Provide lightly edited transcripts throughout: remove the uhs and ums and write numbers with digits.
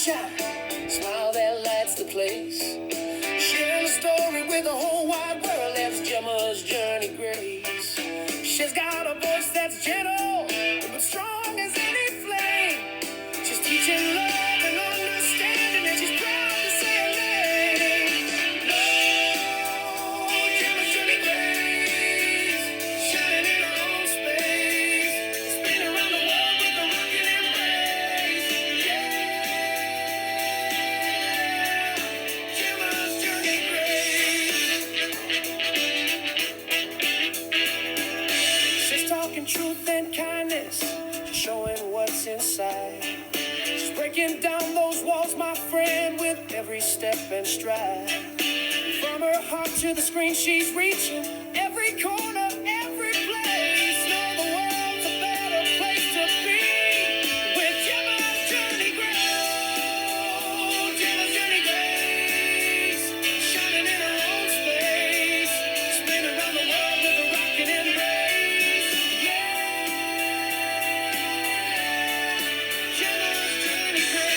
sunshine, smile that lights the place. Sharing a story with the whole wide world, that's Gemma's Journey Grace. She's got a voice that's gentle, but strong as any flame. She's teaching love and understanding, and she's proud to say her name. Lord, Gemma's Journey Grace, shining in her own space, spinning around the world with a rocking embrace. Yeah, Gemma's Journey Grace. She's talking truth and kindness, showing what's inside. She's breaking down those walls, my friend, with every step and stride. From her heart to the screen, she's reaching every corner, every place. Know the world's a better place to be with Gemma's Journey Grace. Gemma's Journey Grace, shining in her own space, spinning around the world with a rocking embrace. Yeah, Gemma's Journey Grace.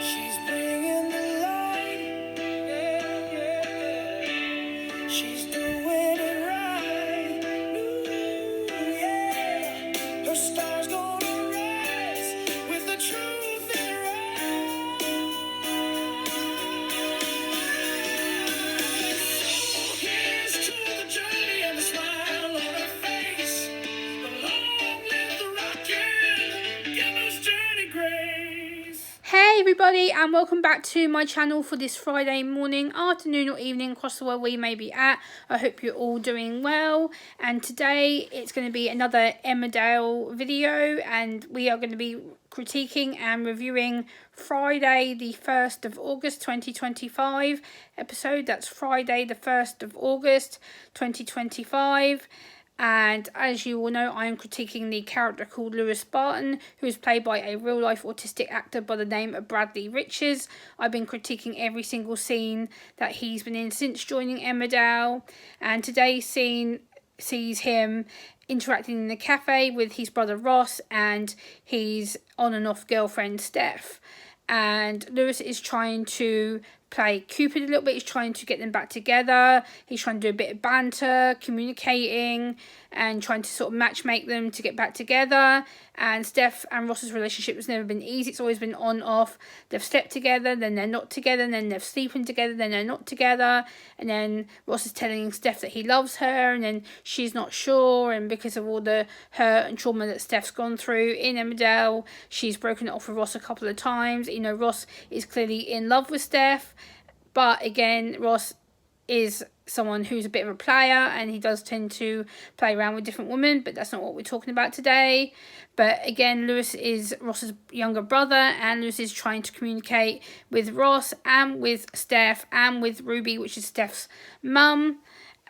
She's bringing the light, yeah, yeah. She's doing it right, ooh, yeah. Her star's gonna rise with the truth in her eyes. Here's to the journey and the smile on her face. Long live the rockin', Gemma's Journey Grace. Hey everybody, and welcome back to my channel for this Friday morning, afternoon or evening across the world where you may be at. I hope you're all doing well, and today it's going to be another Emmerdale video, and we are going to be critiquing and reviewing Friday the 1st of August 2025 episode. That's Friday the 1st of August 2025. And as you all know, I am critiquing the character called Lewis Barton, who is played by a real-life autistic actor by the name of Bradley Richards. I've been critiquing every single scene that he's been in since joining Emmerdale. And today's scene sees him interacting in the cafe with his brother Ross and his on and off girlfriend Steph. And Lewis is trying to play Cupid a little bit. He's trying to get them back together. He's trying to do a bit of banter, communicating, and trying to sort of matchmake them to get back together. And Steph and Ross's relationship has never been easy. It's always been on off. They've slept together, then they're not together, and then they're sleeping together, then they're not together. And then Ross is telling Steph that he loves her, and then she's not sure. And because of all the hurt and trauma that Steph's gone through in Emmerdale, she's broken it off with Ross a couple of times. You know, Ross is clearly in love with Steph. But again, Ross is someone who's a bit of a player, and he does tend to play around with different women, but that's not what we're talking about today. But again, Lewis is Ross's younger brother, and Lewis is trying to communicate with Ross and with Steph and with Ruby, which is Steph's mum.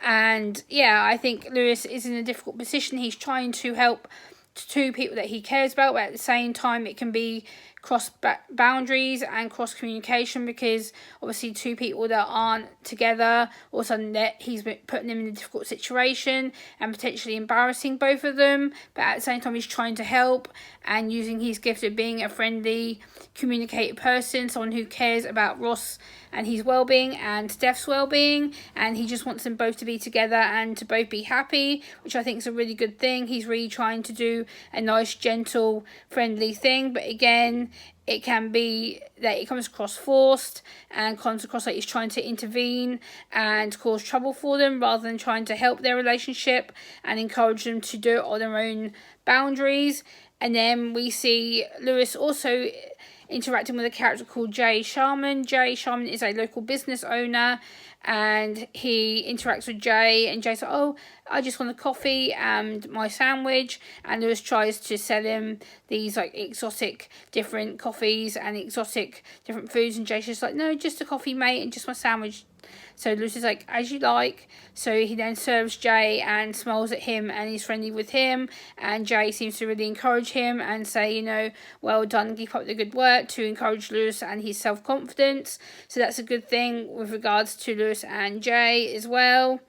And yeah, I think Lewis is in a difficult position. He's trying to help two people that he cares about, but at the same time it can be cross boundaries and cross communication, because obviously two people that aren't together, all of a sudden that he's putting them in a difficult situation and potentially embarrassing both of them. But at the same time, he's trying to help and using his gift of being a friendly, communicative person, someone who cares about Ross and his well-being and Steph's well-being, and he just wants them both to be together and to both be happy, which I think is a really good thing. He's really trying to do a nice, gentle, friendly thing, but again, it can be that it comes across forced and comes across like he's trying to intervene and cause trouble for them rather than trying to help their relationship and encourage them to do it on their own boundaries. And then we see Lewis also interacting with a character called Jay Sharman. Jay Sharman is a local business owner, and he interacts with Jay, and Jay's like, oh, I just want a coffee and my sandwich, and Lewis tries to sell him these like exotic different coffees and exotic different foods, and Jay's just like, no, just a coffee, mate, and just my sandwich, So Lewis is like, as you like. So he then serves Jay and smiles at him and he's friendly with him. And Jay seems to really encourage him and say, you know, well done, keep up the good work, to encourage Lewis and his self-confidence. So that's a good thing with regards to Lewis and Jay as well.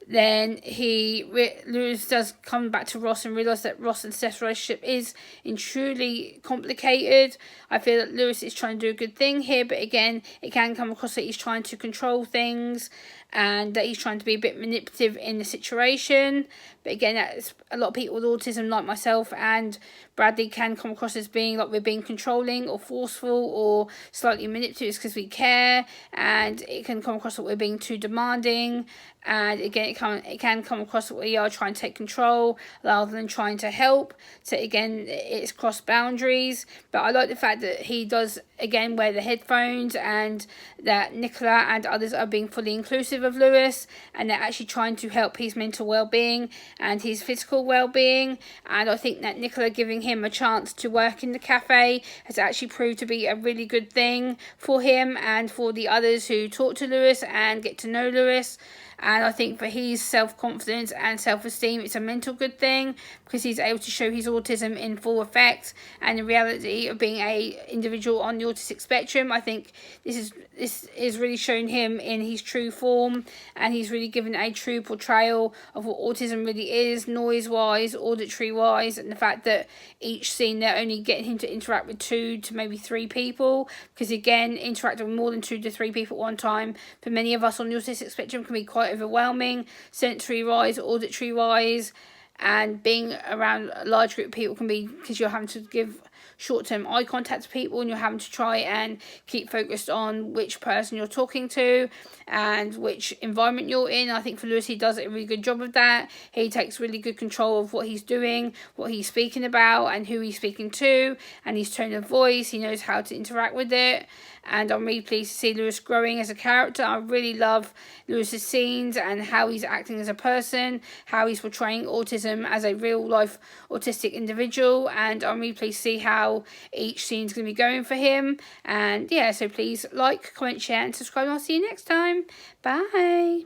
Then Lewis does come back to Ross and realise that Ross and Steph's relationship is truly complicated. I feel that Lewis is trying to do a good thing here, but again, it can come across that he's trying to control things and that he's trying to be a bit manipulative in the situation. But again, that's a lot of people with autism, like myself and Bradley, can come across as being like we're being controlling or forceful or slightly manipulative because we care, and it can come across that we're being too demanding. And again, it can come across that we are trying to take control rather than trying to help. So again, it's crossed boundaries. But I like the fact that he does, again, wear the headphones, and that Nicola and others are being fully inclusive of Lewis, and they're actually trying to help his mental well-being and his physical well-being. And I think that Nicola giving him a chance to work in the cafe has actually proved to be a really good thing for him and for the others who talk to Lewis and get to know Lewis. And I think for his self-confidence and self-esteem, it's a mental good thing because he's able to show his autism in full effect and the reality of being a individual on the autistic spectrum. I think this is really shown him in his true form, and he's really given a true portrayal of what autism really is, noise-wise, auditory-wise, and the fact that each scene they're only getting him to interact with 2 to maybe 3 people, because again, interacting with more than 2 to 3 people at one time for many of us on the autistic spectrum can be quite overwhelming, sensory-wise, auditory-wise, and being around a large group of people can be, because you're having to give short-term eye contact to people and you're having to try and keep focused on which person you're talking to and which environment you're in. I think for Lewis, he does a really good job of that. He takes really good control of what he's doing, what he's speaking about, and who he's speaking to, and his tone of voice. He knows how to interact with it, and I'm really pleased to see Lewis growing as a character. I really love Lewis's scenes and how he's acting as a person, how he's portraying autism as a real-life autistic individual, and I'm really pleased to see how each scene's going to be going for him. And yeah, so please like, comment, share, and subscribe, and I'll see you next time. Bye.